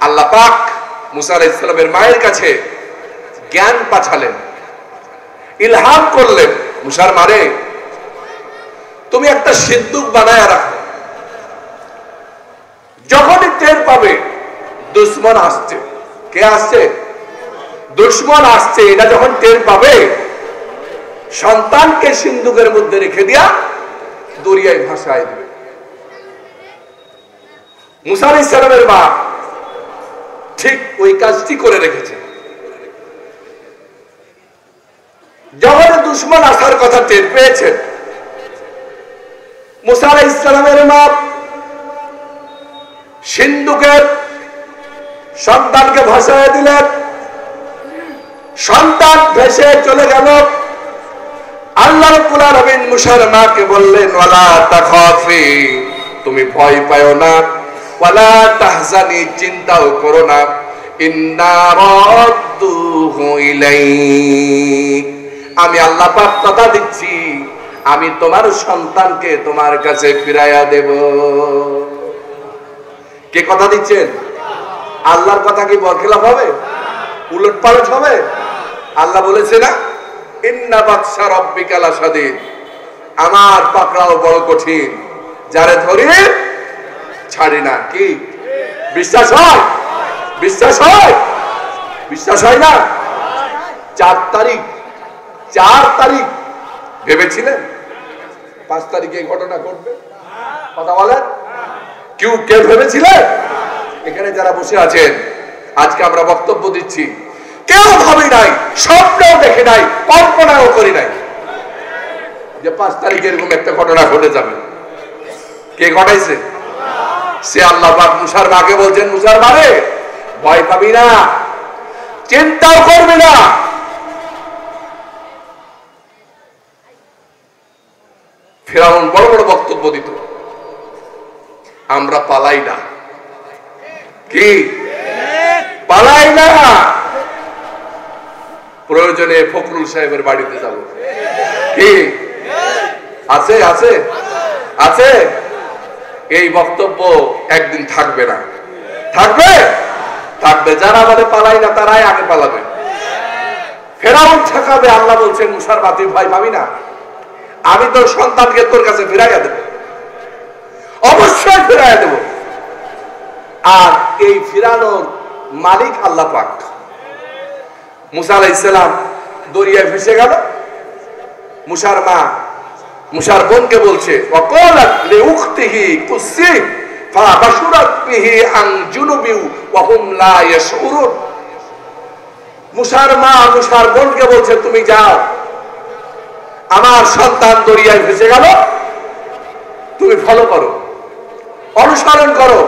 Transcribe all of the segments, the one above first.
আল্লাহ পাক মুসা আলাইহিস সালামের মায়ের কাছে জ্ঞান পাঠালেন, ইলহাম করলেন, মুসার মারে তুমি একটা সিন্দুক বানায় রাখো, যখনই টের পাবে দুশ্মন আসছে, কে আসছে? দুশ্মন আসছে, এটা যখন টের পাবে সন্তানকে সিন্দুকের মধ্যে রেখে দিয়া দরিয়ায় ভাসায় দিবে। মুসা আলাইহিস সালামের মা ঠিক ওই কাজটি করে রেখেছে। যখন দুশ্মন আসার কথা টের পেয়েছেন, মুসা আলাইহিস সালামের মা সিন্দুকের সন্তানকে ভাসায় দিলেন। সন্তান ভেসে চলে গেল। আল্লাহ রাব্বুল আলামিন মুসার মাকে বললেন, ওয়ালা তাখাফি, তুমি ভয় পাও না, ওয়ালা তাহজানি, চিন্তাও করো না, ইন্না রাদ্দুহু ইলাইক, আমি আল্লাহ পাক কথা দিচ্ছি, আমি তোমার সন্তানকে তোমার কাছে ফিরাইয়া দেব। কে কথা দিচ্ছেন? আল্লাহর কথা কি বরখেলাপ হবে? উলট পালট হবে? আল্লাহ বলেছে না, ইন্না বাতশা রাব্বিকা লাশাদীদ, আমার পাকড়াও বড় কঠিন, যারে ধরি ছাড়ি না। কি বিশ্বাস হয়? বিশ্বাস হয়? বিশ্বাস হয় না? 4 তারিখ ভেবেছিলেন 5 তারিখে এই ঘটনা ঘটবে? কথা বলেন, কে ভেবেছিলেন? এখানে যারা বসে আছেন, আজকে আমরা বক্তব্য দিচ্ছি, কেউ ভাবি নাই, স্বপ্নেও দেখে নাই, কল্পনাও করি নাই যে 5 তারিখে এরকম একটা ঘটনা ঘটে যাবে। কে ঘটাইছে? সে আল্লাহ পাক মুসার মাকে বলছেন, মুসার মারে ভয় পাবি না, চিন্তাও করবি না, ফিরআউন বড় বড় বক্তব্য দিত, আমরা পালাই না। কি পালাই না? প্রয়োজনে ফখরুল সাহেবের বাড়িতে যাব। কি আছে? আছে আছে এই বক্তব্য একদিন থাকবে না? থাকবে? থাকবে। যারা আমাদের পালাই না তারাই আগে পালাবে। ফেরাউন ঠেকাবে। আল্লাহ বলছেন, মুসার মা তুই ভয় পাবি না, আমি তোর সন্তানকে তোর কাছে ফিরাইয়া দেব, অবশ্যই ফিরাইয়া দেব। আর এই ফিরানোর মালিক আল্লাহ পাক। মুসা আলাইহিস সালাম দরিয়ায় ভেসে গেল। মুসার মা মুসার বোনকে বলছে, ওয়াকালাত লিউখতিহি কুসি ফাবাশুরাত বিহি আন জুনুবি ওয়া হুম লা ইয়াশউরুন। মুসার মা মুসার বোনকে বলছে, তুমি যাও, আমার সন্তান দরিয়ায় ভেসে গেল, তুমি ফলো করো, অনুসরণ করো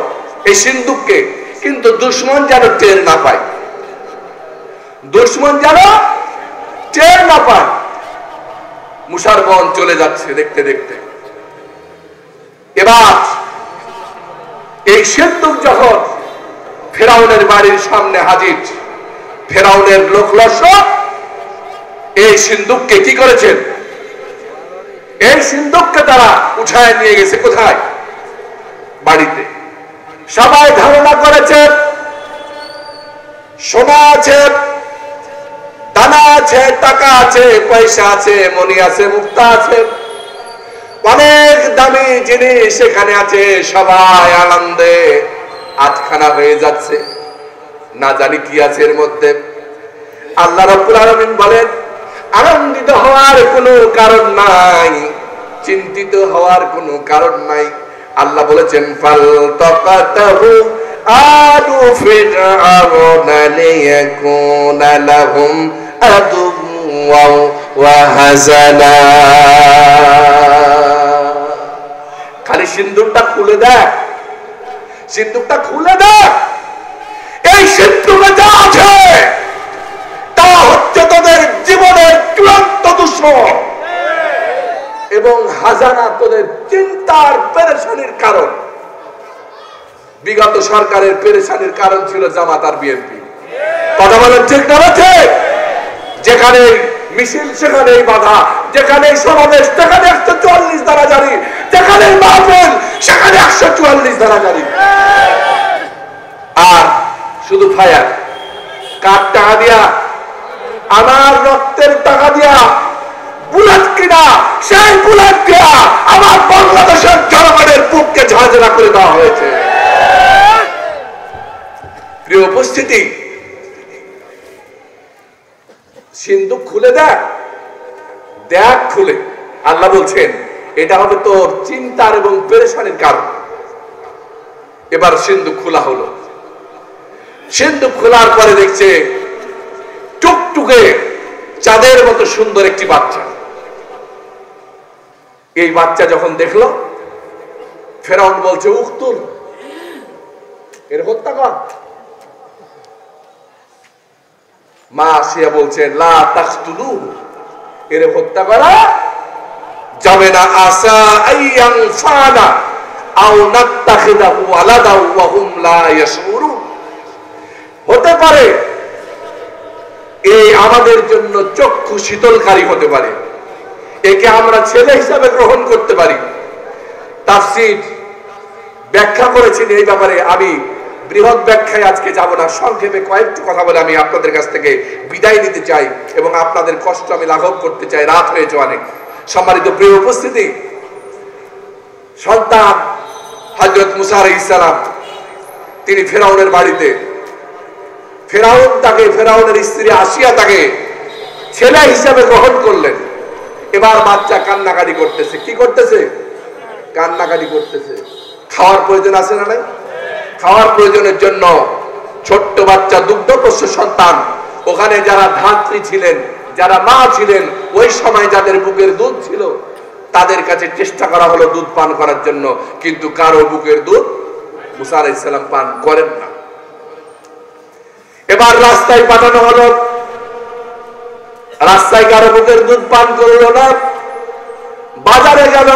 এই সিন্দুককে, কিন্তু দুশমন যেন টের না পায়, দুশমন যেন টের না পায়। মুসার বোন চলে যাচ্ছে দেখতে দেখতে। এবার এই সিন্দুক যখন ফেরাউনের বাড়ির সামনে হাজির, ফেরাউনের লোক লস্কর এই সিন্দুককে কি করেছেন? এই সিন্দুককে তারা উঠায় নিয়ে গেছে কোথায়? বাড়িতে। সবাই ধারণা করেছে সোনা আছে, দানা আছে, টাকা আছে, পয়সা আছে, মনি আছে, মুক্তা আছে, অনেক দামি জিনিস সেখানে আছে। সবাই আনন্দে আটখানা হয়ে যাচ্ছে, না জানি কি আছে এর মধ্যে। আল্লাহ রাব্বুল আলামিন বলেন, আনন্দিত হওয়ার কোনো কারণ নাই, চিন্তিত হওয়ার কোনো কারণ নাই। আল্লাহ বলেছেন, ফালতাকাতাহু আলু ফিরআউনা লিয়াকুনা লাহুম আদুওয়া ওয়া হাযানা। খালি সিন্দুকটা খুলে দেখ, সিন্দুকটা খুলে দেখ, এই সিন্দুকে যা আছে তা হচ্ছে তোদের জীবনের চূড়ান্ত দুশ্মন এবং হাজানা, তোদের চিন্তার পেরেশানির কারণ। বিগত সরকারের পেরেশানির কারণ ছিল জামাত আর বিএনপি। কথা বলেন ঠিক না? ঠিক। যেখানে মিছিল সেখানেই বাধা, যেখানে সমাবেশ সেখানে 144 ধারা জারি, যেখানে মাহফিল সেখানে 144 ধারা জারি। আর শুধু ফায়ার। কার টাকা দিয়া? আমার রক্তের টাকা দিয়া বুলেট কিনা, সেই বুলেট দিয়া আমার বাংলাদেশের জনগণের বুককে ঝাঁঝরা করে দেওয়া হয়েছে। প্রিয় উপস্থিতি, সিন্ধুক খুলে দেখ, দেখ খুলে। আল্লাহ বলছেন এটা হবে তোর চিন্তার এবং পেরেশানির কারণ। এবার সিন্ধুক খোলা হলো। সিন্ধুক খোলার পরে দেখছে টুকটুকে চাঁদের মতো সুন্দর একটি বাচ্চা। এই বাচ্চা যখন দেখলো, ফেরাউন বলছে উক্তুল, এর হত্যা কর। মা আসিয়া বলছেন লা তাকতুলু, এর হত্যা করা যাবে না। আসা আইয়ান ফানা আও নাত্তাখিদাহু ওয়ালাদাও ওয়া হুম লা ইয়াশউরুন, হতে পারে এই আমাদের জন্য চক্ষু শীতলকারী হতে পারে, একে আমরা ছেলে হিসাবে গ্রহণ করতে পারি। তাফসীর ব্যাখ্যা করেছেন এই ব্যাপারে, আমি বৃহৎ ব্যাখ্যায় আজকে যাব না, সংক্ষেপে কয়েকটি কথা বলে আমি আপনাদের কাছ থেকে বিদায় নিতে চাই এবং আপনাদের কষ্ট আমি লাঘব করতে চাই। রাত হয়েছে অনেক। সম্মানিত প্রিয় উপস্থিতি, সন্তান হযরত মুসা আলাইহিস সালাম তিনি ফেরাউনের বাড়িতে, ফেরাউন তাকে, ফেরাউনের স্ত্রী আসিয়া তাকে ছেলে হিসাবে গ্রহণ করলেন। এবার বাচ্চা কান্নাকাটি করতেছে। কি করতেছে? কান্নাকাটি করতেছে। খাওয়ার প্রয়োজন আছে না নাই? খাওয়ার প্রয়োজনের জন্য ছোট্ট বাচ্চা, দুগ্ধপোষ্য সন্তান, ওখানে যারা ধাত্রী ছিলেন, যারা মা ছিলেন, ওই সময় যাদের বুকের দুধ ছিল তাদের কাছে চেষ্টা করা হলো দুধ পান করার জন্য, কিন্তু কারো বুকের দুধ মুসা আলাইহিস সালাম পান করেন না। এবার রাস্তায় পাঠানো হলো, রাস্তায় কারো বুকের দুধ পান করলো না। বাজারে গেল,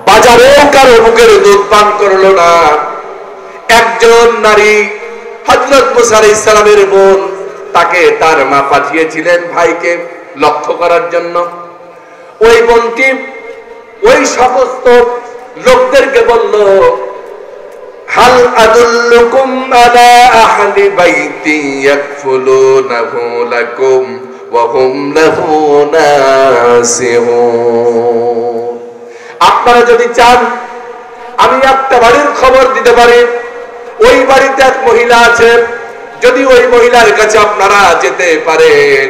বাজারেও কারো বুকের দুধ পান করলো না। একজন নারী হযরত মুসা আলাইহিস সালামের বোন, তাকে তার মা পাঠিয়েছিলেন ভাইকে লক্ষ্য করার জন্য। ওই বোনটি ওই সমস্ত লোকদেরকে বলল, হাল আদুল্লুকুম আলা আহলি বাইতি ইয়াকফুলুনাহু লাকুম ওয়া হুম লাহু নাসিহুন। আপনারা যদি চান আমি একটা বাড়ির খবর দিতে পারি, ওই বাড়িতে এক মহিলা আছে, যদি ওই মহিলার কাছে আপনারা যেতে পারেন,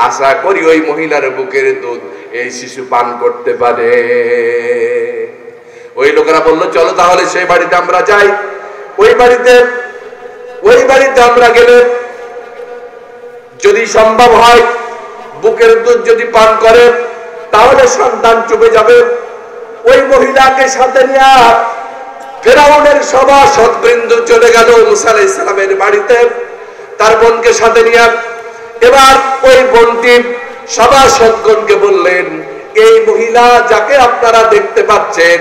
আশা করি ওই মহিলার বুকের দুধ এই শিশু পান করতে পারে। ওই লোকেরা বলল চলো তাহলে সেই বাড়িতে আমরা যাই। ওই বাড়িতে আমরা গেলে যদি সম্ভব হয় বুকের দুধ যদি পান করে তাহলে সন্তান চুপে যাবে। ওই মহিলাকে সাথে নিয়ে ফেরাউনের সভাসদবৃন্দ চলে গেল মুসা আলাইহিস সালামের বাড়িতে, তার বোনকে সাথে নিয়ে। এবার ওই বোনটি সভাসদগণকে বললেন, এই মহিলা যাকে আপনারা দেখতে পাচ্ছেন,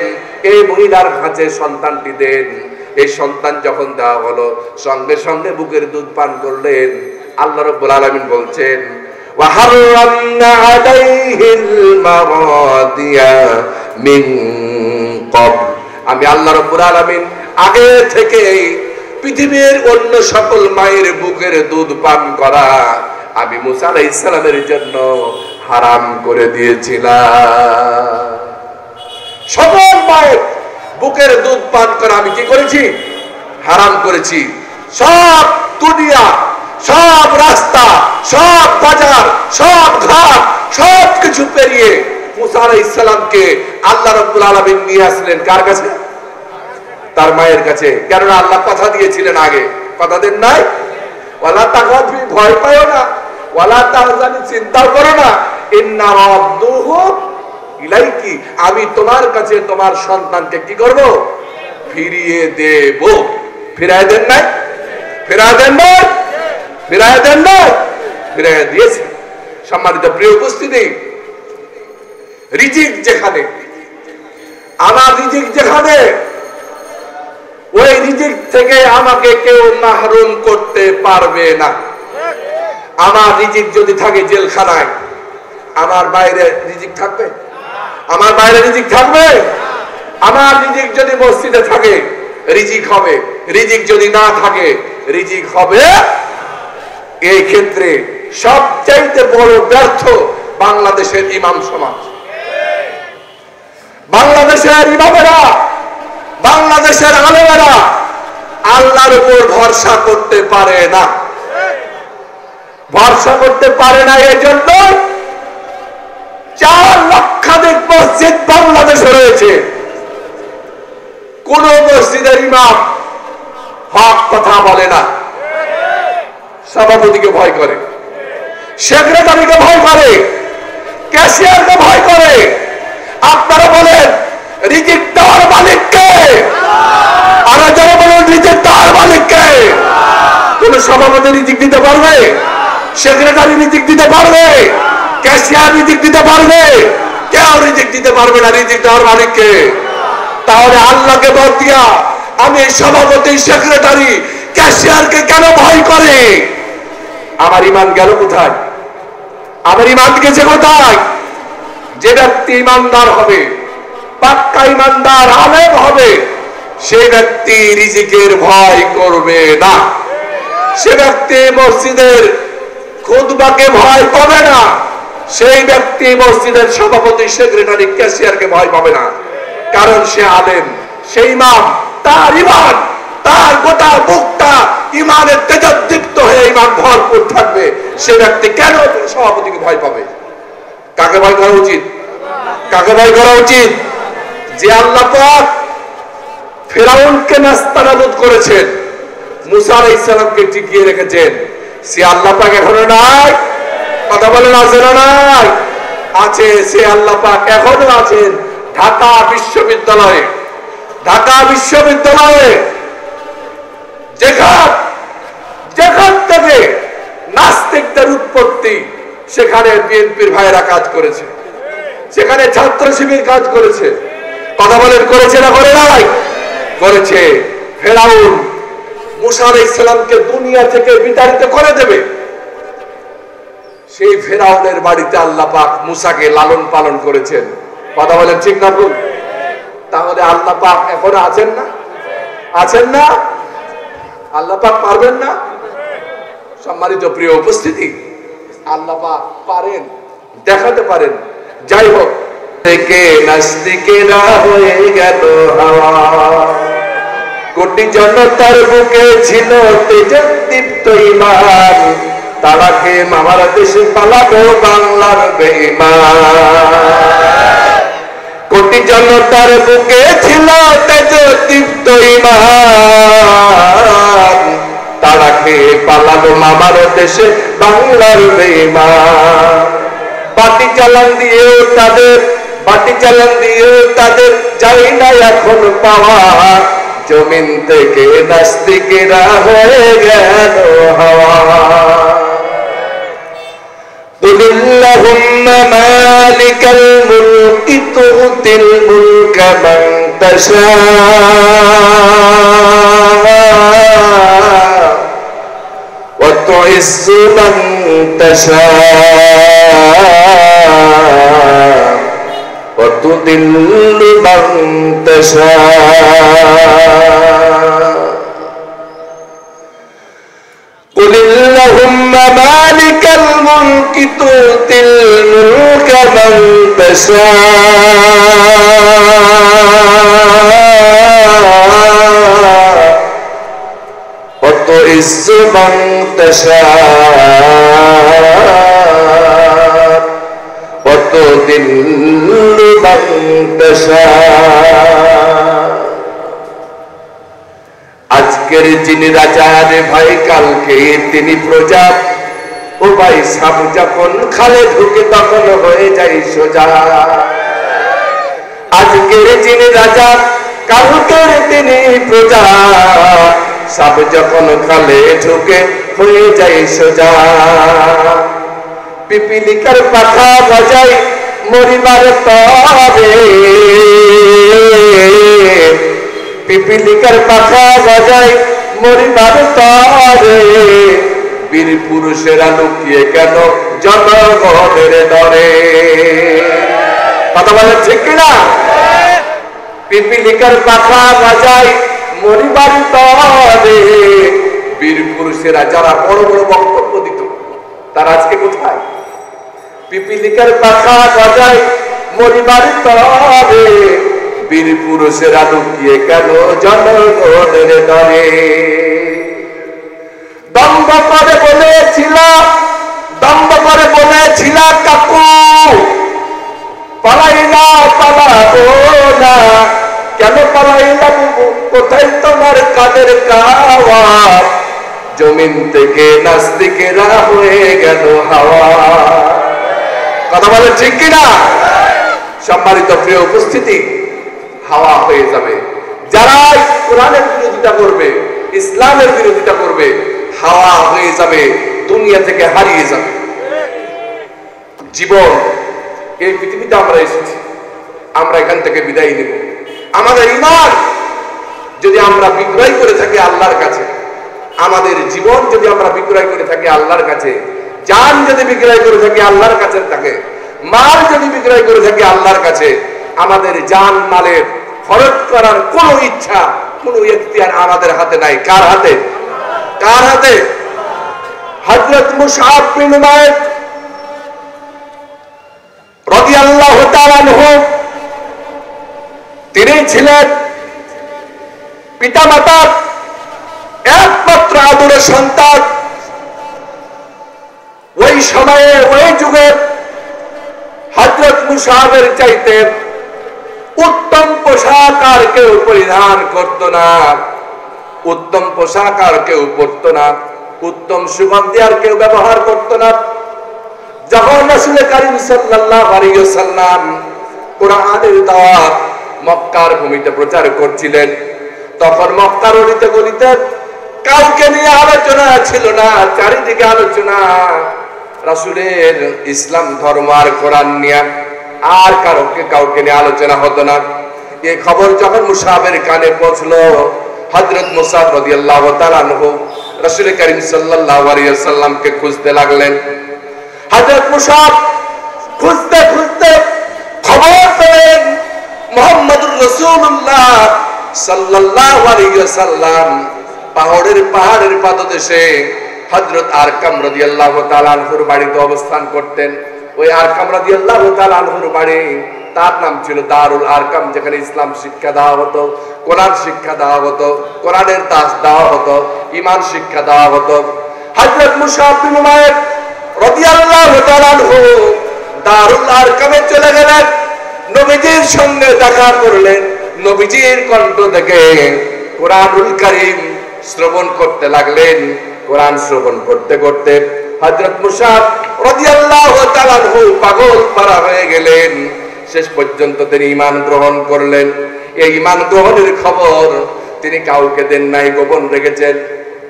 এই মহিলার কাছে সন্তানটি দেন। এই সন্তান যখন দেওয়া হলো, সঙ্গে সঙ্গে বুকের দুধ পান করলেন। আল্লাহ রাব্বুল আলামিন বলছেন, ওয়া হারামনা আলাইহিল মারাদিয়া মিন ক্বাবল, আমি আল্লাহ রাব্বুল আলামিন আগে থেকে পৃথিবীর অন্য সকল মায়ের বুকের দুধ পান করা আমি মুসা আলাইহিস সালামের জন্য হারাম করে দিয়েছিলাম। সকল মায়ের বুকের দুধ পান করা আমি কি করেছি? হারাম করেছি। সব দুনিয়া, সব রাস্তা, সব বাজার, সব ঘাট, সব কিছু পেরিয়ে মুসা আলাইহিস সালামকে আল্লাহ রাব্বুল আলামিন নিয়ে আসলেন কার কাছে? তার মায়ের কাছে। কেননা আল্লাহ কথা দিয়েছিলেন আগে, কথা দেন নাই? ওয়ালা তাখাফি, ভয় পাও না, ওয়ালা তাহজানি, চিন্তা করো না, ইন্না রাদ্দুহু ইলাইকি, আমি তোমার কাছে তোমার সন্তানকে কি করব? ফিরিয়ে দেব। ফিরায় দেন নাই? ফিরায় দেন নাই? ফিরায় দেন নাই? ফিরায় দিয়েছে। সম্মানিত প্রিয় উপস্থিতি, রিজিক যেখানে, আমার রিজিক যেখানে, ওই রিজিক থেকে আমাকে কেউ মাহরুম করতে পারবে না। আমার রিজিক যদি থাকে জেলখানায়, আমার বাইরে রিজিক থাকবে? আমার বাইরে রিজিক থাকবে? আমার রিজিক যদি মসজিদে থাকে রিজিক হবে, রিজিক যদি না থাকে রিজিক হবে। এই ক্ষেত্রে সবচাইতে বড় ব্যর্থ বাংলাদেশের ইমাম সমাজ। বাংলাদেশের ইমামেরা, বাংলাদেশের আলেমেরা আল্লাহর উপর ভরসা করতে পারে না। ভরসা করতে পারে না, এই জন্য 4 লক্ষাধিক মসজিদ বাংলাদেশে রয়েছে। কোন মসজিদের ইমাম হক কথা বলে না, সভাপতিকে ভয় করে, সেক্রেটারিকে ভয় করে, ক্যাশিয়ারকে ভয় করে। আপনারা বলেন রিজিক দেওয়ার মালিক কে? আর যারা বলেন রিজিক দেওয়ার মালিক কে? কোন সভাপতি রিজিক দিতে পারবে? সেক্রেটারি রিজিক দিতে পারবে? ক্যাশিয়ার রিজিক দিতে পারবে? কেউ রিজিক দিতে পারবে না। রিজিক দেওয়ার মালিক কে? তাহলে আল্লাহকে বাদ দিয়া আমি সভাপতি, সেক্রেটারি, ক্যাশিয়ারকে কেন ভয় করে? আমার ইমান গেল কোথায়? আমার ইমান গেছে কোথায়? যে ব্যক্তি ইমানদার হবে, পাক্কা ইমানদার আলেম হবে, সেই ব্যক্তি রিজিকের ভয় করবে না। সে ব্যক্তি মসজিদের খুতবাকে ভয় পাবে না। সেই ব্যক্তি মসজিদের সভাপতি, সেক্রেটারি, ক্যাশিয়ারকে ভয় পাবে না। কারণ সে আলেম, সে ইমাম, তার ইমান, তার গোটা বুকটা ইমানের তেজদীপ্ত হয়ে ইমান ভরপুর থাকবে। সে ব্যক্তি কেন সভাপতিকে ভয় পাবে? কাকে ভয় করা উচিত? কাকে ভয় করা উচিত? যে আল্লাহ পাক ফিরাউনকে নাস্তানাবুদ করেছেন, মুসা আলাইহিস সালামকে টিকিয়ে রেখেছেন, সে আল্লাহ পাক এখনো নাই? কথা বলেন আছে না নাই? আছে। সে আল্লাহ পাক এখনো আছেন ঢাকা বিশ্ববিদ্যালয়ে। ঢাকা বিশ্ববিদ্যালয়ে যেখান থেকে নাস্তিকদের উৎপত্তি, সেখানে বিএনপির ভাইয়েরা কাজ করেছে, সেখানে ছাত্র শিবির কাজ করেছে। কথা বলেন করেছে না করে নাই? করেছে। ফেরাউন মুসা আলাইহিস সালামকে দুনিয়া থেকে বিতাড়িত করে দেবে, সেই ফেরাউনের বাড়িতে আল্লাহ পাক মুসাকে লালন পালন করেছেন। কথা বলেন ঠিক না ভুল? তাহলে আল্লাহ পাক এখনো আছেন না? আছেন না? আল্লাহ পাক পারবেন না? সম্মানিত প্রিয় উপস্থিতি, আল্লাহ পাক পারেন, দেখাতে পারেন। যাই হোক, থেকে নাস্তিকেরা হয়ে গেল হাওয়া, কোটি জনতার বুকে ছিল তেজদীপ্ত ঈমান, তারাকে মামার দেশে পালাবো বাংলার বেঈমান। কোটি জনতার বুকে ছিল তেজদীপ্ত ঈমান, তারাকে পালাবো মামার দেশে বাংলার বেঈমান। বাটি চালান দিয়েও তাদের যাই না এখন পাওয়া, জমিন থেকে নাস্তিকেরা হয়ে গেল হাওয়া। কুলিল্লাহুম্মা মালিকাল মুলকি তুতিল মুলকা মান তাশা ওয়া তুইজ্জু মান তাশা ওয়া তুদিল্লু মান তাশা। قل اللهم مالك الملك تؤتي الملك من تشاء وتعز من تشاء وتذل من تشاء। আজকের যিনি রাজা রে ভাই, কালকে তিনি প্রজা। ও ভাই, সাপ যখন খালে ঢুকে তখন হয়ে যায় সোজা। আজকের যিনি রাজা, কালকের তিনি প্রজা। সাপ যখন খালে ঢুকে হয়ে যায় সোজা। পিপিলিকার পাখা বাজাই মরিবার তরে, পিপিলিকার পাখা বাজাই মরিবার তরে। বীর পুরুষেরা লুকিয়ে কেন জনগণের ডরে? কথা বলেন ঠিক কিনা? পিপিলিকার পাখা বাজাই মরিবার তরে, বীর পুরুষেরা যারা বড় বড় বক্তব্য দিত তারা আজকে কোথায়? পিপিলিকার পাখা গজায় মরিবার তরে, বীর পুরুষেরা লুকিয়ে গেল জনগণের দরে। দম্ভ করে বলেছিল কাকু, পালাইলা পালাবো না, কেন পালাইলা বাবু, কোথায় তোমার কাদের কাওয়া, জমিন থেকে নাস্তিকেরা হয়ে গেল হাওয়া। কথা বলে ঠিক কিনা? সম্মানিত প্রিয় উপস্থিতি, হাওয়া হয়ে যাবে যারা কোরআনের বিরোধিতা করবে, ইসলামের বিরোধিতা করবে, হাওয়া হয়ে যাবে, দুনিয়া থেকে হারিয়ে যাবে। জীবন, এই পৃথিবীতে আমরা এসেছি, আমরা এখান থেকে বিদায় নেব। আমাদের ঈমান যদি আমরা বিক্রয় করে থাকি আল্লাহর কাছে, আমাদের জীবন যদি আমরা বিক্রয় করে থাকি আল্লাহর কাছে, জান যদি বিক্রয় করে থাকি আল্লাহর কাছে থাকে, মাল যদি বিক্রয় করে থাকি আল্লাহর কাছে, আমাদের জান মালের খরচ করার কোনো ইচ্ছা, কোনো ইখতিয়ার আমাদের হাতে নাই। কার হাতে? কার হাতে? হযরত মুসআব বিন উমাইর রাদিয়াল্লাহু তাআলা আনহু, তিনি ছিলেন পিতামাতার একমাত্র আদরের সন্তান। ওই সময়ে, ওই যুগে হযরত মুসআবের চাইতে উত্তম পোশাক আর কেউ পরিধান করত না, উত্তম পোশাক আর কেউ পরত না, উত্তম সুগন্ধি আর কেউ ব্যবহার করত না। যখন রাসূল কারীম সাল্লাল্লাহু আলাইহি ওয়াসাল্লাম কোরআনের দাওয়াত মক্কার ভূমিতে প্রচার করছিলেন, তখন মক্কার অলিতে গলিতে কাউকে নিয়ে আলোচনা ছিল না, চারিদিকে আলোচনা রাসূলের ইসলাম ধর্ম আর কোরআন নিয়ে, আর কাউকে নিয়ে আলোচনা হতো না। এই খবর যখন মুসআবের কানে পৌঁছলো, হযরত মুসআব রাদিয়াল্লাহু তাআলা আনহু রাসূল কারীম সাল্লাল্লাহু আলাইহি ওয়াসাল্লামকে খুঁজতে লাগলেন। হযরত মুসআব খুঁজতে খুঁজতে খবর পেলেন মুহাম্মদুর রাসূলুল্লাহ সাল্লাল্লাহু আলাইহি ওয়াসাল্লাম পাহাড়ের পাদদেশে হযরত আরকাম রাদিয়াল্লাহু তাআলা আনহুর বাড়িতে অবস্থান করতেন। ওই আরকাম রাদিয়াল্লাহু তাআলা আনহুর বাড়ি, তার নাম ছিল দারুল আরকাম, যেখানে ইসলাম শিক্ষা দেওয়া হতো, কোরআন শিক্ষা দেওয়া হতো, কোরআনের দাস দেওয়া হতো, ঈমান শিক্ষা দেওয়া হতো। হযরত মুসআব বিন উমাইর রাদিয়াল্লাহু তাআলা আনহু দারুল আরকামে চলে গেলেন, নবীজির সঙ্গে দেখা করলেন। নবীজির কণ্ঠ থেকে কোরআনুল কারীম শ্রবণ করতে লাগলেন। কোরআন শ্রবণ করতে করতে হযরত মুসআব রাদিয়াল্লাহু তাআলা আনহু পাগল পারা হয়ে গেলেন। শেষ পর্যন্ত তিনি ঈমান গ্রহণ করলেন। এই ঈমান গ্রহণের খবর তিনি কাউকে দেন নাই, গোপন রেখেছেন,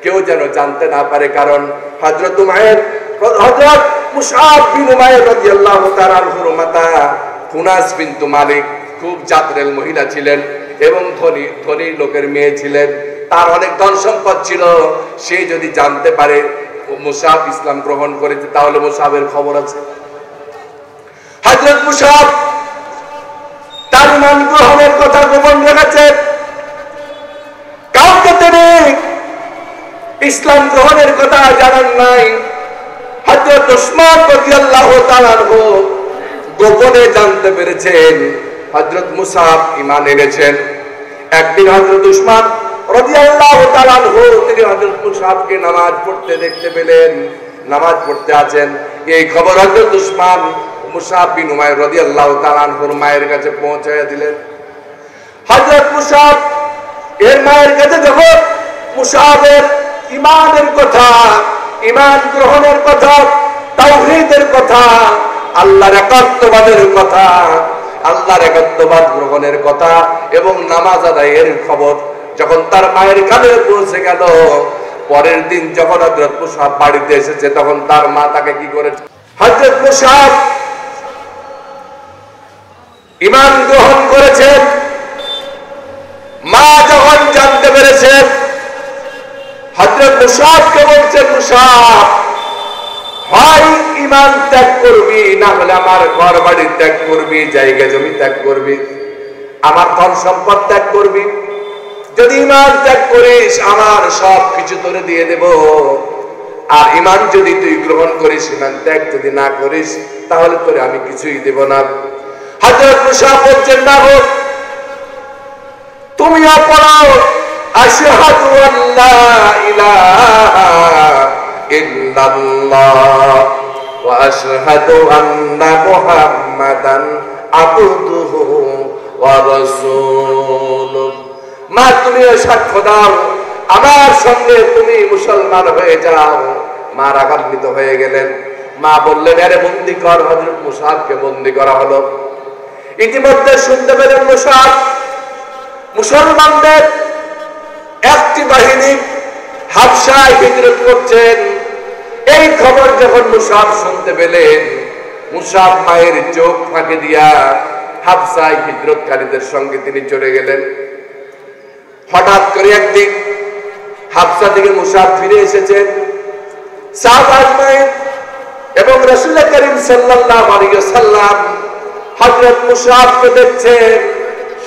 কেউ যেন জানতে না পারে। কারণ হযরত মুসআব বিন উমাইর রাদিয়াল্লাহু তাআলা আনহুর মাতা কুনাস বিনতু মালিক খুব জাতরেল মহিলা ছিলেন এবং ধনী লোকের মেয়ে ছিলেন, তার অনেক ধন সম্পদ ছিল। সে যদি জানতে পারে মুসআব ইসলাম গ্রহণ করেছে, তাহলে মুসআবের খবর আছে। হযরত মুসআব তার ঈমান গ্রহণের কথা গোপন রেখেছেন, কাউকে তিনি ইসলাম গ্রহণের কথা জানান নাই। হযরত উসমান রাদিয়াল্লাহু তাআলা আনহু গোপনে জানতে পেরেছেন হযরত মুসআব ঈমান এনেছেন। একদিন হযরত উসমান রাদিয়াল্লাহু তাআলা আনহু তিনি হযরত মুসআবকে নামাজ পড়তে দেখতে পেলেন, নামাজ পড়তে আছেন। এই খবর হযরত উসমান মুসআব বিন উমাইর রাদিয়াল্লাহু তাআলা আনহুর মায়ের কাছে পৌঁছায়া দিলেন। হযরত মুসআব এর মায়ের কাছে যখন মুসআবের ঈমানের কথা, ঈমান গ্রহণের কথা, তাওহীদের কথা, আল্লাহর একাত্মবাদের কথা, আল্লাহর একাত্মবাদ গ্রহণের কথা এবং নামাজ আদায়ের খবর যখন তার মায়ের কানে পৌঁছে গেল, পরের দিন যখন হযরত মুসআব বাড়িতে এসেছে, তখন তার মা তাকে কি করেছে? হযরত মুসআব ঈমান গ্রহণ করেছেন, মা যখন জানতে পেরেছে, হযরত মুসআবকে বলছেন, মুসআব হয় ঈমান ত্যাগ করবি, না হলে আমার ঘর বাড়ি ত্যাগ করবি, জায়গা জমি ত্যাগ করবি, আমার ধন সম্পদ ত্যাগ করবি। যদি ঈমান ত্যাগ করিস আমার সব কিছু তোরে দিয়ে দেব, আর ঈমান যদি তুই গ্রহণ করিস, ঈমান ত্যাগ যদি না করিস, তাহলে তোরে আমি কিছুই দেব না। হযরত মুসা বলছেন, না হোক, তুমিও পড়ো আশহাদু আল্লা ইলাহা ইল্লাল্লাহ ওয়া আশহাদু আন্না মুহাম্মাদান আবদুহু ওয়া রাসূলুহু। মা তুমিও সাক্ষ্য দাও, আমার সঙ্গে তুমি মুসলমান হয়ে যাও। মা রাগান্বিত হয়ে গেলেন। মা বললেন, আরে বন্দী কর। হযরত মুসাকে বন্দী করা হলো। ইতিমধ্যে শুনতে পেলেন মুসাব মুসলমানদের একটি বাহিনী হাবশায় হিজরত করছেন। এই খবর যখন মুসাব শুনতে পেলেন, মুসাব মায়ের চোখ ফাঁকে দিয়া হাবশায় হিজরতকারীদের সঙ্গে তিনি চলে গেলেন। হঠাৎ করে একদিন হাবশা থেকে মুসাব ফিরে এসেছেন। সাহাবা আজমাইন এবং রাসূল করিম সাল্লাল্লাহু আলাইহি ওয়াসাল্লাম হযরত মুসাবকে দেখছেন।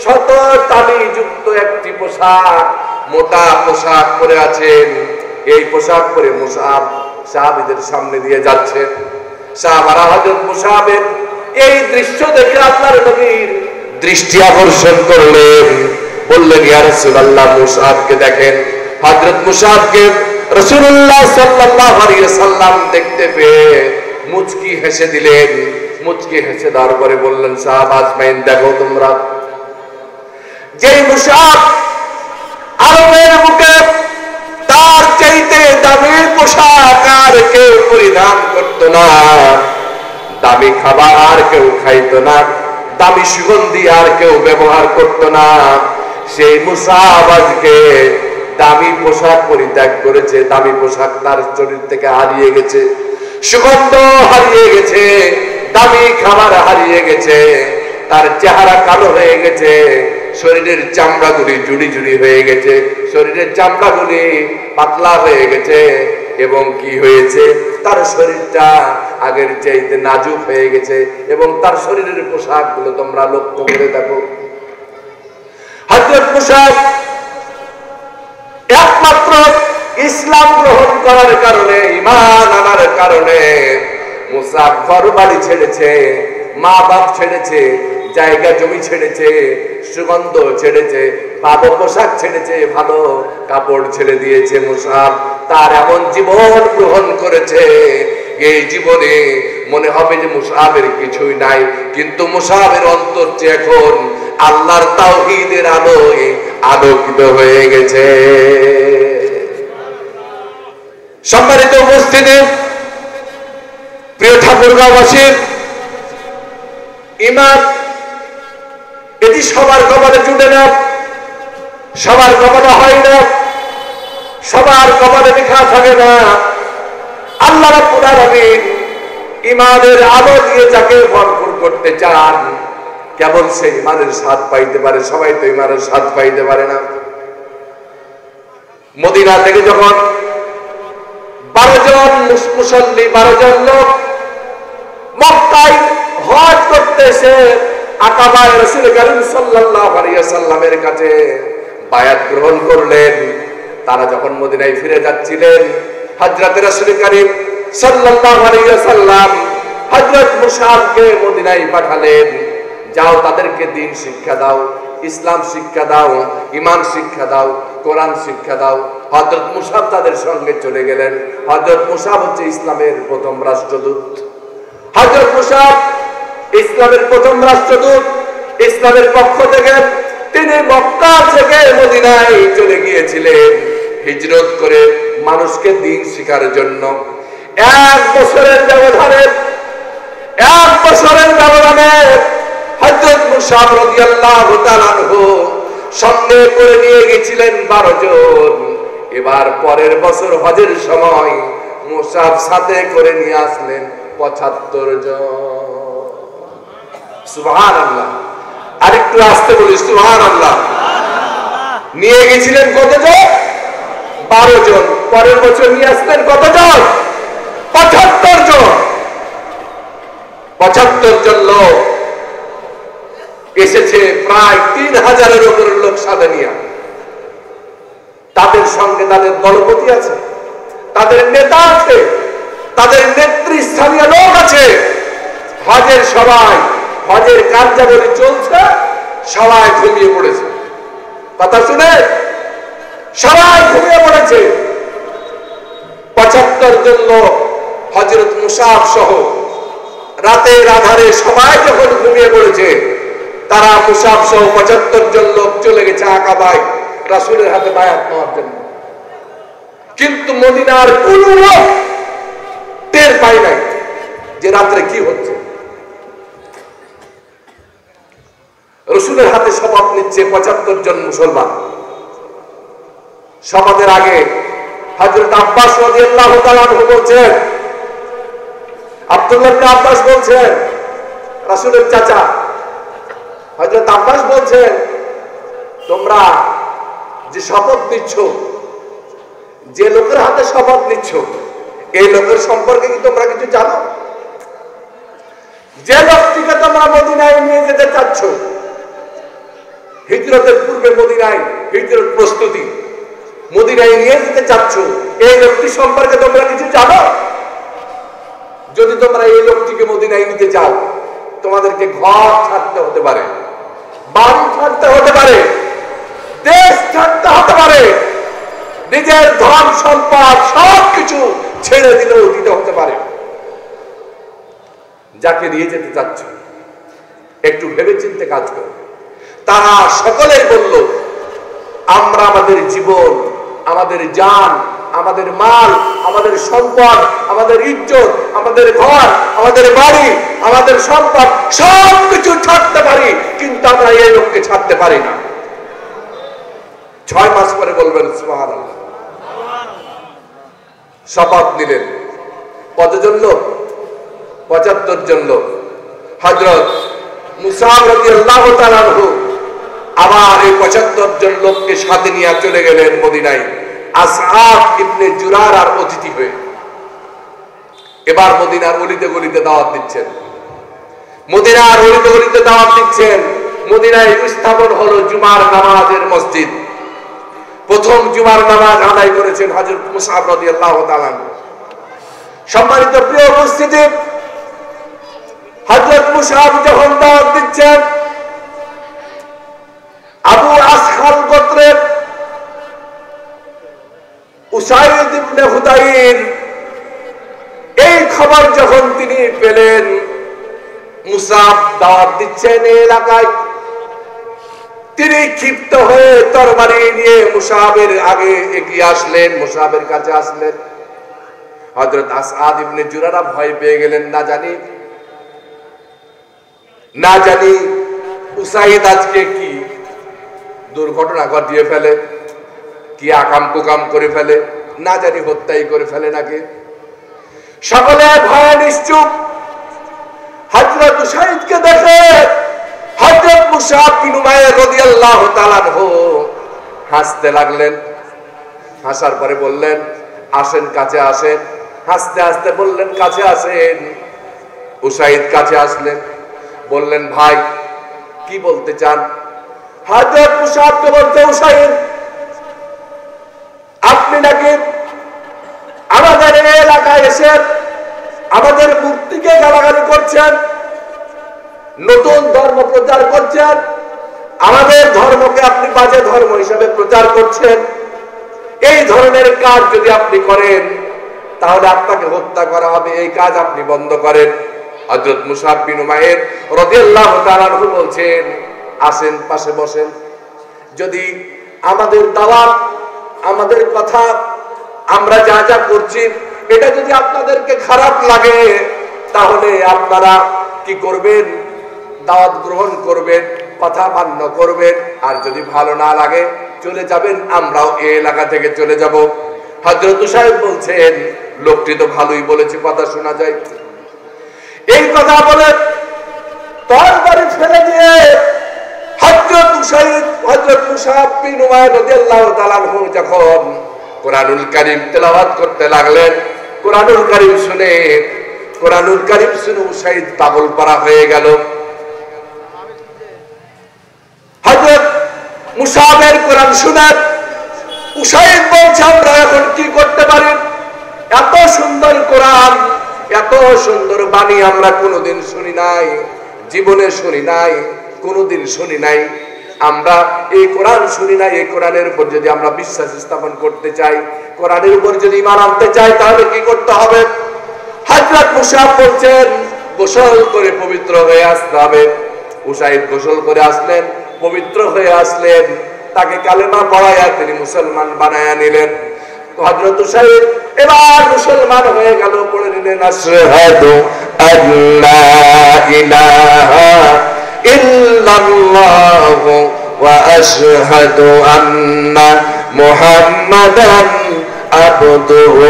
শত তালি যুক্ত একটি পোশাক, মোটা পোশাক পরে আছেন। এই পোশাক পরে মুসাব সাহাবীদের সামনে দিয়ে যাচ্ছেন। সাহাবারা হযরত মুসাবের এই দৃশ্য দেখে আল্লাহর নবীর দৃষ্টি আকর্ষণ করলেন। বললেন, ইয়া রাসূলুল্লাহ, মুসাবকে দেখেন। হযরত মুসাবকে রাসূলুল্লাহ সাল্লাল্লাহু আলাইহি ওয়াসাল্লাম দেখতে পেয়ে মুচকি হেসে দিলেন। মুচকি হেসে দেওয়ার পরে বললেন, সাহাবা আজমাইন, দেখো তোমরা, যেই মুসাব আরবের বুকে তার চাইতে দামি পোশাক আর কেউ পরিধান করতো না, দামি খাবার আর কেউ খাইতো না, দামি সুগন্ধি আর কেউ ব্যবহার করতো না, সেই মুসাব আজকে দামি পোশাক পরিত্যাগ করেছে। দামি পোশাক তার শরীর থেকে হারিয়ে গেছে, সুগন্ধ হারিয়ে গেছে, দামি খাবার হারিয়ে গেছে, তার চেহারা কালো হয়ে গেছে, শরীরের চামড়াগুলি জুড়ি জুড়ি হয়ে গেছে, শরীরের চামড়াগুলি পাতলা হয়ে গেছে, এবং কি হয়েছে, তার শরীরটা আগের চাইতে নাজুক হয়ে গেছে। এবং তার শরীরের পোশাকগুলো তোমরা লক্ষ্য করে দেখো। হযরত মুসা একমাত্র ইসলাম গ্রহণ করার কারণে, ঈমান আনার কারণে মুসা ঘর বাড়ি ছেড়েছে, মা বাপ ছেড়েছে, জায়গা জমি ছেড়েছে, সুগন্ধ ছেড়েছে, ভালো পোশাক ছেড়েছে, ভালো কাপড় ছেড়ে দিয়েছে। মুসাব তার এমন জীবন গ্রহণ করেছে, এই জীবনে মনে হবে যে মুসাবের কিছুই নাই, কিন্তু মুসাবের অন্তরটি এখন আল্লাহর তাওহীদের আলোয় আলোকিত হয়ে গেছে। সম্মানিত উপস্থিতি, প্রিয় ঠাকুরগাঁওবাসী, ঈমান এটি সবার কপালে জুটে না, সবার কপালে হয় না, সবার কপালে লেখা থাকে না। আল্লাহ রাব্বুল আলামিন ঈমানের আলো দিয়ে যাকে ভরপুর করতে চান, কেবল সে ঈমানের স্বাদ পাইতে পারে। সবাই তো ঈমানের স্বাদ পাইতে পারে না। মদিনা থেকে যখন 12 জন মুসল্লি, 12 জন লোক মক্কায় হজ করতে এসে আকাবায় রাসূল করিম সাল্লাল্লাহু আলাইহি ওয়াসাল্লামের কাছে বায়াত গ্রহণ করলেন। তারা যখন মদিনায় ফিরে যাচ্ছিলেন, হযরত রাসূল করিম সাল্লাল্লাহু আলাইহি ওয়াসাল্লাম হযরত মুসাবকে মদিনায় পাঠালেন। যাও, তাদেরকে দ্বীন শিক্ষা দাও, ইসলাম শিক্ষা দাও, ঈমান শিক্ষা দাও, কোরআন শিক্ষা দাও। হযরত মুসাব তাদের সঙ্গে চলে গেলেন। হযরত মুসাব হচ্ছে ইসলামের প্রথম রাষ্ট্রদূত। হযরত মুসাব ইসলামের প্রথম রাষ্ট্রদূত। ইসলামের পক্ষ থেকে তিনি মক্কা থেকে মদিনায় চলে গিয়েছিলেন হিজরত করে মানুষকে দ্বীন শিখার জন্য। 1 বছরের ব্যবধানে হযরত মুসাব রাদিয়াল্লাহু তাআলা আনহু সঙ্গে করে নিয়ে গিয়েছিলেন 12 জন। এবার পরের বছর হজের সময় মুসাব সাথে করে নিয়ে আসলেন 75 জন। সুবহানাল্লাহ। আরেকটু আস্তে বলি, সুবহানাল্লাহ। নিয়ে গেছিলেন কত জন? 12 জন। পরের বছর নিয়ে আসলেন কত জন? 75 জন। 75 জন লোক এসেছে, প্রায় 3000-এর উপর লোক সাথে নিয়ে। তাদের সঙ্গে তাদের দলপতি আছে, তাদের নেতা আছে, তাদের নেতৃস্থানীয় লোক আছে। হজের সবাই, হজের কার্যাবলী চলছে, সবাই ঘুমিয়ে পড়েছে। কথা শুনে সবাই ঘুমিয়ে পড়েছে। 75 জন লোক হযরত মুসাব সহ রাতের আধারে সবাই যখন ঘুমিয়ে পড়েছে, তারা মুসাব সহ 75 জন লোক চলে গেছে আকাবায় রাসূলের হাতে বায়াত নেওয়ার জন্য। কিন্তু মদিনার কোন লোক টের পায় নাই যে রাত্রে কি হচ্ছে। রাসূলের হাতে শপথ নিচ্ছে 75 জন মুসলমান। শপথের আগে হযরত আব্বাস রাদিয়াল্লাহু তাআলা আনহু বলছেন, আব্দুল্লাহ ইবনে আব্বাস বলছেন, রাসূলের চাচা হযরত আব্বাস বলছেন, তোমরা যে শপথ নিচ্ছ, যে লোকের হাতে শপথ নিচ্ছ, এই লোকের সম্পর্কে কি তোমরা কিছু জানো? যে লোকটিকে তোমরা মদিনায় নিয়ে যেতে চাচ্ছ, হিজরতের পূর্বে মদিনায় হিজরত প্রস্তুতি, মদিনায় নিয়ে যেতে চাচ্ছ, এই লোকটি সম্পর্কে তোমরা কিছু জানো? যদি তোমরা এই লোকটিকে মদিনায় নিতে চাও, তোমাদেরকে ঘর ছাড়তে হতে পারে, বাড়ি ছাড়তে হতে পারে, দেশ ছাড়তে হতে পারে, নিজের ধন সম্পদ সবকিছু ছেড়ে দিলেও দিতে হতে পারে। যাকে নিয়ে যেতে চাচ্ছ একটু ভেবেচিন্তে কাজ করো। তারা সকলেই বলল, আমরা আমাদের জীবন, আমাদের জান, আমাদের মাল, আমাদের সম্পদ, আমাদের ইজ্জত, আমাদের ঘর, আমাদের বাড়ি, আমাদের সম্পদ সবকিছু ছাড়তে পারি, কিন্তু আমরা এই লোককে ছাড়তে পারি না। 6 মাস পরে বলবেন সুবহানাল্লাহ। শপথ নিলেন কতজন লোক? 75 জন লোক। হযরত মুসাব রাদিয়াল্লাহু তাআলা আনহু আবার এই 75 জন লোককে সাথে নিয়ে চলে গেলেন মদিনায় আসআদ ইবনে জুরারার অতিথি হয়ে। এবার মদিনার অলিতে গলিতে দাওয়াত দিচ্ছেন, মদিনার অলিতে গলিতে দাওয়াত দিচ্ছেন। মদিনায় স্থাপন হলো জুমার নামাজের মসজিদ। প্রথম জুমার নামাজ আদায় করেছেন হযরত মুসাব রাদিয়াল্লাহু তাআলা। সম্মানিত প্রিয় উপস্থিতি, হযরত মুসাব যখন দাওয়াত দিচ্ছেন, আবু আসহাল গোত্রের উসাইদ ইবনে হুদাইর এই খবর যখন তিনি পেলেন, মুসাব দাওয়াত দিচ্ছেন এই এলাকায়, তিনি ক্ষিপ্ত হয়ে তরবারি নিয়ে মুসাবের আগে এগিয়ে আসলেন, মুসাবের কাছে আসলেন। হযরত আসআদ ইবনে জুরারা ভয় পেয়ে গেলেন, না জানি উসাইদ আজকে কি দুর্ঘটনা ঘটিয়ে ফেলে, কি আকাম কুকাম করে ফেলে, না জানি হত্যাই করে ফেলে নাকি। সকলে ভয়ে নিশ্চুপ। হযরত উসাইদকে দেখে হযরত মুসাব বিন উমাইর রাদিয়াল্লাহু তাআলা আনহু হাসতে লাগলেন। হাসার পরে বললেন, আসেন কাছে আসেন। হাসতে হাসতে বললেন, কাছে আসেন। উসাইদ কাছে আসলেন, বললেন, ভাই কি বলতে চান? হযরত মুসাবকে বলতে, উসাইদ আপনি নাকি আমাদের এলাকায় এসে আমাদের মূর্তিকে গালাগালি করছেন, নতুন ধর্ম প্রচার করছেন, আমাদের ধর্মকে আপনি বাজে ধর্ম হিসেবে প্রচার করছেন। এই ধরনের কাজ যদি আপনি করেন তাহলে আপনাকে হত্যা করা হবে, এই কাজ আপনি বন্ধ করেন। হযরত মুসাব বিন উমাইর রাদিয়াল্লাহু তাআলা আনহু বলছেন, আসেন পাশে বসেন। যদি আমাদের দাওয়াত, আমাদের কথা, আমরা যা যা করছি এটা যদি আপনাদেরকে খারাপ লাগে তাহলে আপনারা কি করবেন? দাওয়াত গ্রহণ করবেন, কথা মান্য করবেন, আর যদি ভালো না লাগে চলে যাবেন, আমরাও এই এলাকা থেকে চলে যাব। হযরত উসাইদ বলছেন, লোকটি তো ভালোই বলেছে, কথা শোনা যায়। এই কথা বলে তরবারি ফেলে দিয়ে হযরত উসাইদ, হযরত মুসাব বিন উমাইর রাদিয়াল্লাহু তাআলা আনহু যখন কোরআনুল কারীম তেলাওয়াত করতে লাগলেন, কোরআনুল কারীম শুনে উসাইদ পাগল পারা হয়ে গেল। হযরত মুসাবের কোরআন শুনে উসাইদ বলছে আমরা এখন কি করতে পারি? এত সুন্দর কোরআন, এত সুন্দর বাণী আমরা কোনোদিন শুনি নাই, জীবনে শুনি নাই, কোনোদিন শুনি নাই। আমরা এই কোরআন শুনি নাই। এই কোরআনের উপর যদি আমরা বিশ্বাস স্থাপন করতে চাই, কোরআনের উপর যদি ঈমান আনতে চাই, তাহলে কি করতে হবে? হযরত মুসাব বলছেন গোসল করে পবিত্র হয়ে আসতে হবে। উসাইদ গোসল করে আসলেন, পবিত্র হয়ে আসলেন, তাকে কালেমা পড়ায়া তিনি মুসলমান বানায়া নিলেন। হযরত উসাইদ এবার মুসলমান হয়ে গেল, পড়ে নিলেন আশহাদু আল্লা ইলাহা ইল্লাল্লাহু ওয়া আশহাদু আন্না মুহাম্মাদান আবদুহু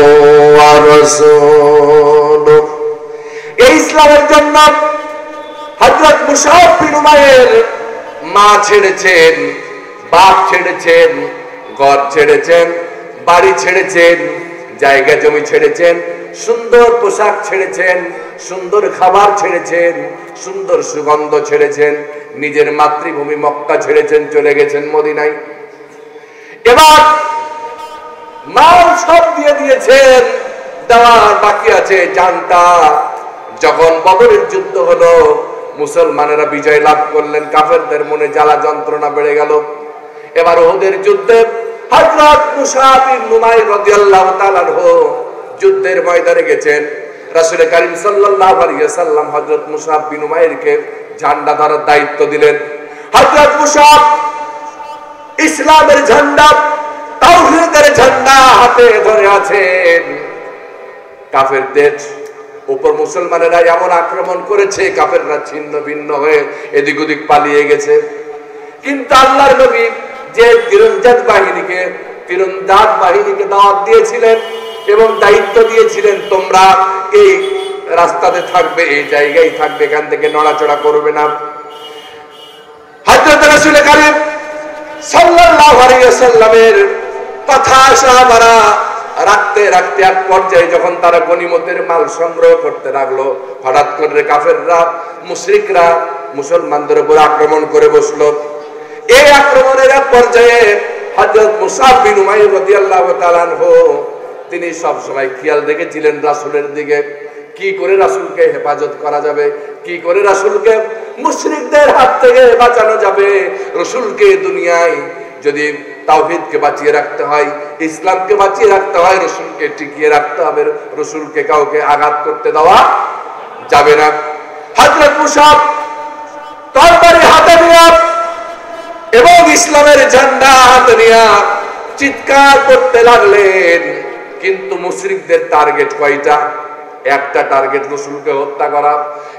ওয়া রাসূলুহু। এই ইসলামের জন্য হযরত মুসআব বিন উমাইর মা ছেড়েছেন, বাপ ছেড়েছেন, ঘর ছেড়েছেন, বাড়ি ছেড়েছেন, জায়গা জমি ছেড়েছেন, সুন্দর পোশাক ছেড়েছেন, সুন্দর খাবার ছেড়েছেন, সুন্দর সুগন্ধ ছেড়েছেন, নিজের মাতৃভূমি মক্কা ছেড়েছেন, চলে গেছেন মদিনায়। এবার মাল সব দিয়ে দিয়েছেন, দেওয়ার বাকি আছে জানটা। যখন বদরের যুদ্ধ হলো, মুসলমানেরা বিজয় লাভ করলেন, কাফেরদের মনে জ্বালা যন্ত্রণা বেড়ে গেল। এবার ওদের যুদ্ধে হযরত মুসআব ইবনে উমাইর রাদিয়াল্লাহু তাআলা আনহু যুদ্ধের ময়দানে গেছেন। রাসূল কারীম সাল্লাল্লাহু আলাইহি ওয়াসাল্লাম হযরত মুসআব বিন উমাইরকে ঝান্ডা ধরার দায়িত্ব দিলেন। হযরত মুসআব ইসলামের ঝান্ডা, তাওহীদের ঝান্ডা হাতে ধরে আছেন। কাফেরদের উপর মুসলমানেরা এমন আক্রমণ করেছে, কাফেররা ছিন্ন ভিন্ন হয়ে এদিক ওদিক পালিয়ে গেছে। কিন্তু আল্লাহর নবী যে তীরন্দাজ বাহিনীকে দাওয়াত দিয়েছিলেন এবং দায়িত্ব দিয়েছিলেন, তোমরা এই রাস্তাতে থাকবে, এই জায়গায় থাকবে, এখান থেকে নড়াচড়া করবে না। হযরত রাসূল কারীম সাল্লাল্লাহু আলাইহি ওয়াসাল্লামের কথা সাহাবারা রাখতে রাখতে এক পর্যায়ে যখন তারা গনিমতের মাল সংগ্রহ করতে লাগলো, হঠাৎ করে কাফেররা, মুশরিকরা মুসলমানদের উপর আক্রমণ করে বসলো। এই আক্রমণের এক পর্যায়ে হযরত মুসআব বিন উমাইর রাদিয়াল্লাহু তাআলা আনহু তিনি সব সময় খেয়াল রেখেছিলেন রাসূলের দিকে, কি করে রাসূলকে হেফাজত করা যাবে, কি করে রাসূলকে মুশরিকদের হাত থেকে বাঁচানো যাবে। রাসূলকে দুনিয়ায় যদি তাওহীদকে বাঁচিয়ে রাখতে হয়, ইসলামকে বাঁচিয়ে রাখতে হয়, রাসূলকে টিকিয়ে রাখতে হবে, রাসূলকে কাউকে আঘাত করতে দেওয়া যাবে না। হযরত মুসআব তরবারি হাতে নিয়ে এবং ইসলামের ঝান্ডা হাতে নিয়ে চিৎকার করতে লাগলেন। কিন্তু মুশরিকদের টার্গেট কয়টা? একটা টার্গেট, রাসূলকে হত্যা করা।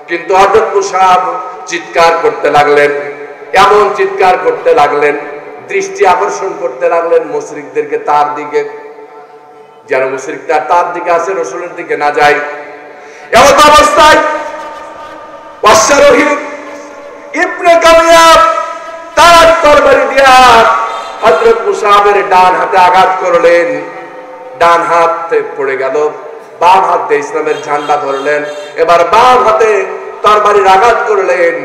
কিন্তু হযরত মুসআব চিৎকার করতে লাগলেন, এমন চিৎকার করতে লাগলেন, দৃষ্টি আকর্ষণ করতে লাগলেন মুশরিকদেরকে তার দিকে, যেন মুশরিকরা তার দিকে আসে, রাসূলের দিকে না যায়। এমন অবস্থায় ওয়াশারহি ইবনে কামিয়াব তার তরবারি দিয়া হযরত মুসআবের ডান হাতে আঘাত করলেন। ডান হাতে পড়ে গেল, বাম হাতে ইসলামের ঝান্ডা ধরলেন। এবার বাম হাতে তরবারির আঘাত করলেন,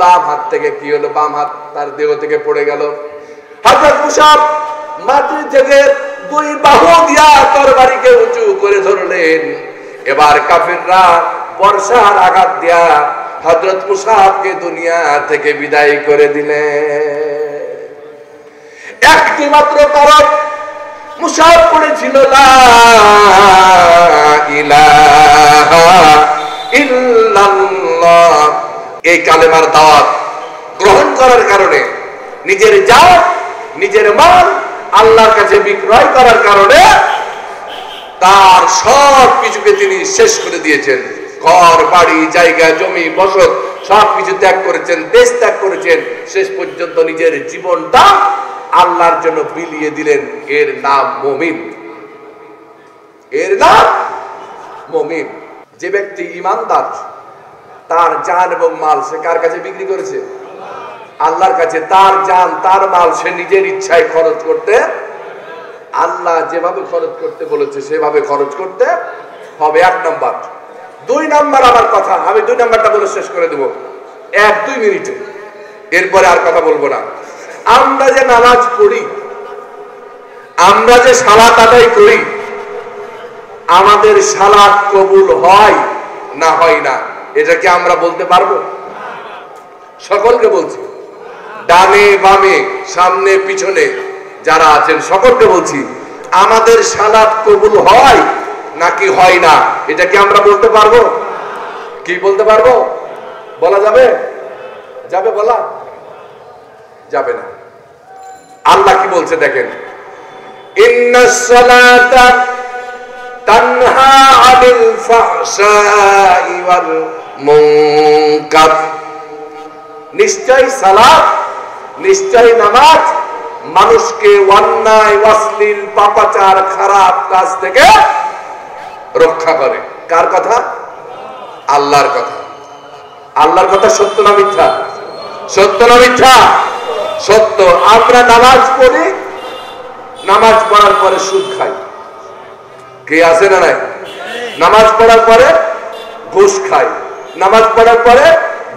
বাম হাত থেকে কি হলো, বাম হাত তার দেহ থেকে পড়ে গেল। হযরত মুসআব মাটি থেকে দুই বাহু দিয়া তরবারিকে উঁচু করে ধরলেন। এবার কাফিররা বর্ষার আঘাত দিয়া হযরত মুসআবকে দুনিয়া থেকে বিদায় করে দিলেন। একটি মাত্র কারণ, মুসআব পড়েছিল লা ইলাহা ইল্লাল্লাহ। এই কালেমার দাওয়াত গ্রহণ করার কারণে নিজের জান, নিজের মাল আল্লাহর কাছে বিক্রয় করার কারণে তার সব কিছুকে তিনি শেষ করে দিয়েছেন। ঘর বাড়ি, জায়গা জমি, বসত সবকিছু ত্যাগ করেছেন, দেশ ত্যাগ করেছেন, শেষ পর্যন্ত নিজের জীবনটা আল্লাহর জন্য বিলিয়ে দিলেন। এর নাম মুমিন, এর নাম মুমিন। যে ব্যক্তি ঈমানদার, তার জান এবং মাল সে কার কাছে বিক্রি করেছে? আল্লাহর কাছে। তার জান, তার মাল সে নিজের ইচ্ছায় খরচ করতে, আল্লাহ যেভাবে খরচ করতে বলেছে সেভাবে খরচ করতে হবে। 1 নাম্বার। 2 নাম্বার আমার কথা, আমি 2 নাম্বারটা বলে শেষ করে দেব 1-2 মিনিটে, এরপরে আর কথা বলবো না। আমরা যে নামাজ পড়ি, আমরা যে সালাত আদায় করি, আমাদের সালাত কবুল হয় না হয় না, এটা কি আমরা বলতে পারবো? সকলকে বলছি, ডানে বামে সামনে পিছনে যারা আছেন সকলকে বলছি, আমাদের সালাত কবুল হয় নাকি হয় না, এটা কি আমরা বলতে পারবো? কি বলতে পারবো? বলা যাবে? যাবে? বলা যাবে না। আল্লাহ কি বলছে দেখেন, ইন্নাস সালাতা তানহা আনিল ফাহশাই ওয়াল মুনকার, নিশ্চয় সালাত, নিশ্চয় নামাজ মানুষকে অন্যায় অশ্লীল পাপাচার খারাপ কাজ থেকে রক্ষা করে। কার কথা? আল্লাহর কথা। আল্লাহর কথা সত্য না মিথ্যা? সত্য না মিথ্যা? সত্য। আমরা নামাজ পড়ি, নামাজ পড়ার পরে সুদ খাই, কে আছে না নাই? নামাজ পড়ার পরে ঘুষ খাই, নামাজ পড়ার পরে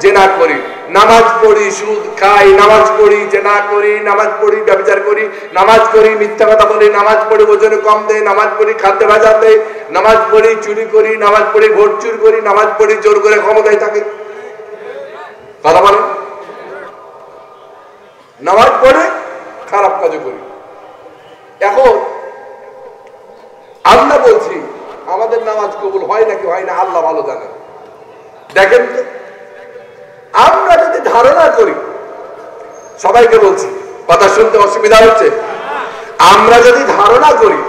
জেনা করি, নামাজ পড়ি সুদ খাই, নামাজ পড়ি জেনা করি, নামাজ পড়ি ব্যভিচার করি, নামাজ পড়ি মিথ্যা কথা বলি, নামাজ পড়ি ওজনে কম দেয়, নামাজ পড়ি খাদ্যে ভেজা দেয়, নামাজ পড়ি চুরি করি, নামাজ পড়ি ভোট চুরি করি, নামাজ পড়ি জোর করে ক্ষমতায় থাকে। কথা বলেন, নামাজ পড়ে খারাপ কাজও করি। এখন আমরা বলছি আমাদের নামাজ কবুল হয় নাকি হয় না আল্লাহ ভালো জানেন। দেখেন তো, আমরা যদি ধারণা করি, সবাইকে বলছি, কথা শুনতে অসুবিধা হচ্ছে, আমরা যদি ধারণা করি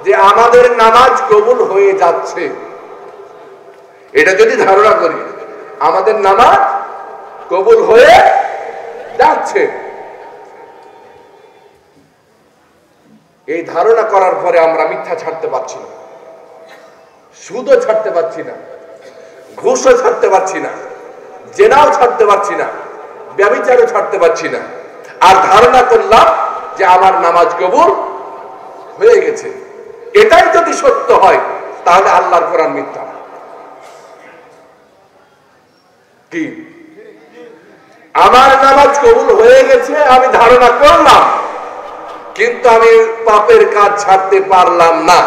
যে আমাদের নামাজ কবুল হয়ে যাচ্ছে, এটা যদি ধারণা করি আমাদের নামাজ কবুল হয়ে যাচ্ছে, এই ধারণা করার পরে আমরা মিথ্যা ছাড়তে পারছি না, সুদও ছাড়তে পারছি না, ঘুষও ছাড়তে পারছি না, জেনাও ছাড়তে পারছি না, ব্যভিচারও ছাড়তে পারছি না, আর ধারণা করলাম যে আমার নামাজ কবুল হয়ে গেছে। এটাই যদি সত্য হয় তাহলে আল্লাহর কোরআন মিথ্যা। কি? আমার নামাজ কবুল হয়ে গেছে আমি ধারণা করলাম, কিন্তু আমি পাপের কাজ ছাড়তে পারলাম না,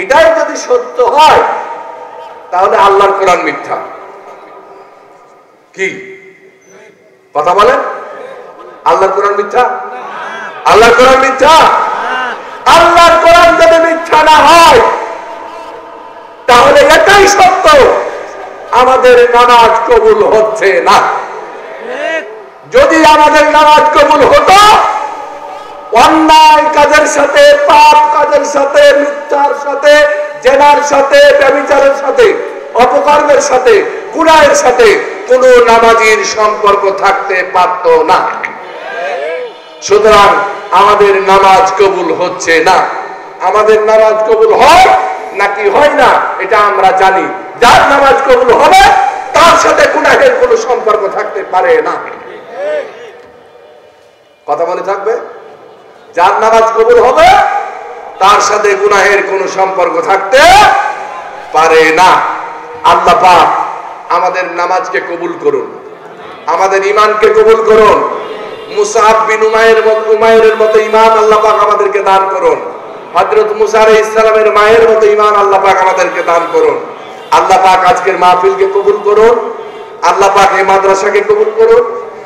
এটাই যদি সত্য হয় তাহলে আল্লাহর কোরআন মিথ্যা। কি কথা বলেন? আল্লাহর কোরআন মিথ্যা? আল্লাহর কোরআন মিথ্যা? আল্লাহর কোরআন যদি মিথ্যা না হয় তাহলে এটাই সত্য, আমাদের নামাজ কবুল হচ্ছে না। যদি আমাদের নামাজ কবুল হতো, অন্যায় কাজের সাথে, পাপ কাজের সাথে, মিথ্যার সাথে, জেনার সাথে, ব্যভিচারের সাথে, অপকর্মের সাথে, গুনাহের সাথে কোন নামাজীর সম্পর্ক থাকতে পারত না। সুতরাং আমাদের নামাজ কবুল হচ্ছে না। আমাদের নামাজ কবুল হয় নাকি হয় না এটা আমরা জানি। যার নামাজ কবুল হবে তার সাথে গুনাহের কোনো সম্পর্ক থাকতে পারে না। কথা মনে থাকবে? যার নামাজ কবুল হবে তার সাথে গুনাহের কোনো সম্পর্ক থাকতে পারে না। আল্লাহ পাক আমাদের নামাজকে কবুল করুন, আমাদের ঈমানকে কবুল করুন। মুসআব বিন উমাইরের মতো ঈমান আল্লাহ পাক আমাদেরকে দান করুন। হযরত মুসা আলাইহিস সালামের মায়ের মতো ঈমান আল্লাহ পাক আমাদেরকে দান করুন। আল্লাহ পাক আজকের মাহফিলকে কবুল করুন। আল্লাহ পাক এই মাদ্রাসাকে কবুল করুন।